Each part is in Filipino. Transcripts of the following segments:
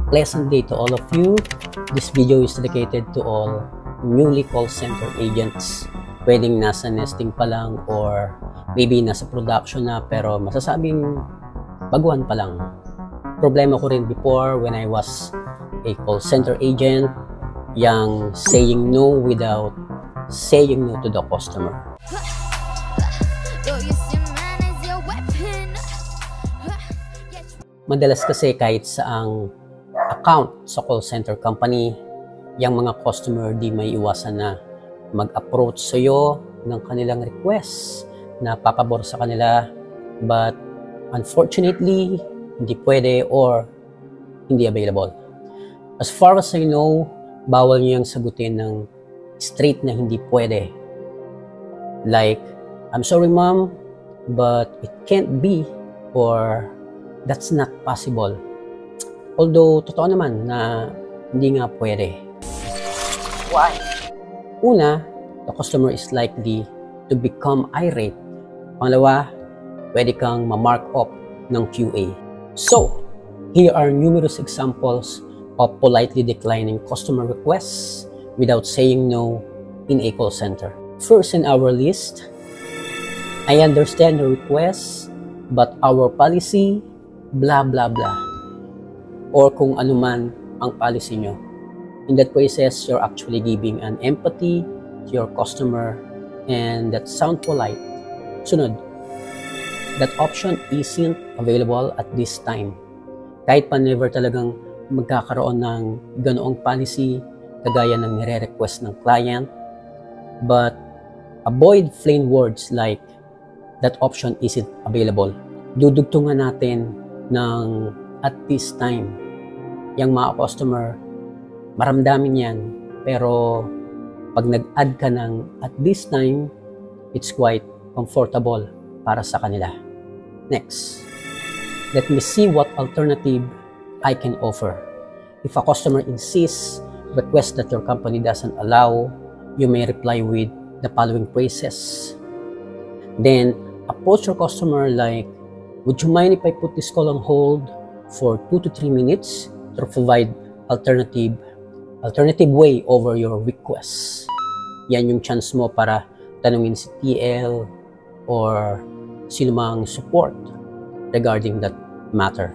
Pleasant day to all of you. This video is dedicated to all newly call center agents. Pwedeng nasa nesting pa lang or maybe nasa production na pero masasabing baguhan pa lang. Problema ko rin before when I was a call center agent, yung saying no without saying no to the customer. Madalas kasi kahit saang account sa call center company, yung mga customer di may iwasan na mag-approach sa iyo ng kanilang request na papabor sa kanila, but unfortunately hindi pwede or hindi available. As far as I know, bawal niyang sagutin ng straight na hindi pwede. Like, I'm sorry ma'am, but it can't be, or that's not possible. Although, totoo naman na hindi nga pwede. Why? Una, the customer is likely to become irate. Pangalawa, pwede kang ma-mark up ng QA. So, here are numerous examples of politely declining customer requests without saying no in a call center. First in our list, I understand your request, but our policy, blah blah blah. Or kung ano man ang policy nyo. In that cases, you're actually giving an empathy to your customer and that sound polite. Sunod, that option isn't available at this time. Kahit pa never talagang magkakaroon ng ganoong policy kagaya ng nire-request ng client, but avoid plain words like that option isn't available. Dudugtungan natin ng at this time. Yung mga customer, maramdamin yan. Pero pag nag-add ka ng at this time, it's quite comfortable para sa kanila. Next, let me see what alternative I can offer. If a customer insists, request that your company doesn't allow, you may reply with the following phrases. Then, approach your customer like, would you mind if I put this call on hold for 2 to 3 minutes to provide alternative way over your request. Yan yung chance mo para tanungin si TL or sino mang support regarding that matter.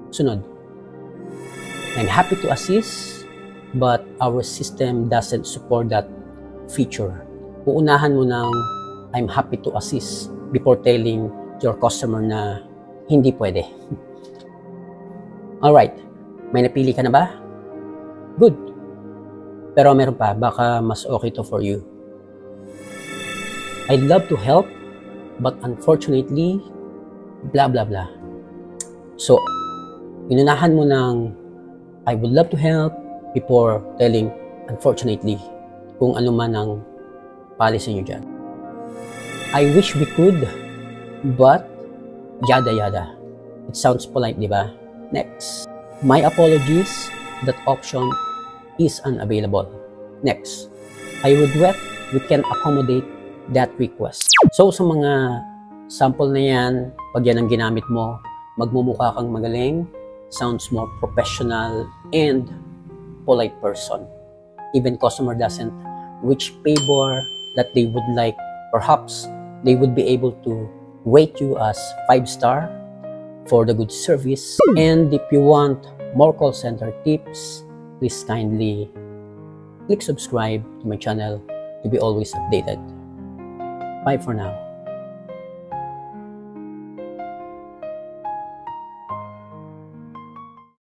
Sunod, I'm happy to assist, but our system doesn't support that feature. Uunahan mo ng I'm happy to assist before telling your customer na hindi pwede. Alright, may napili ka na ba? Good. Pero meron pa, baka mas okay to for you. I'd love to help, but unfortunately, blah blah blah. So, inunahan mo ng I would love to help before telling unfortunately kung ano man ang policy nyo dyan. I wish we could, but yada yada. It sounds polite, di ba? Next, my apologies, that option is unavailable. Next, I regret we can accommodate that request. So sa mga sample na yan, pag yan ang ginamit mo, magmumukha kang magaling, sounds more professional and polite person. Even customer doesn't reach favor that they would like. Perhaps they would be able to rate you as 5-star for the good service. And if you want more call center tips, please kindly click subscribe to my channel to be always updated. Bye for now.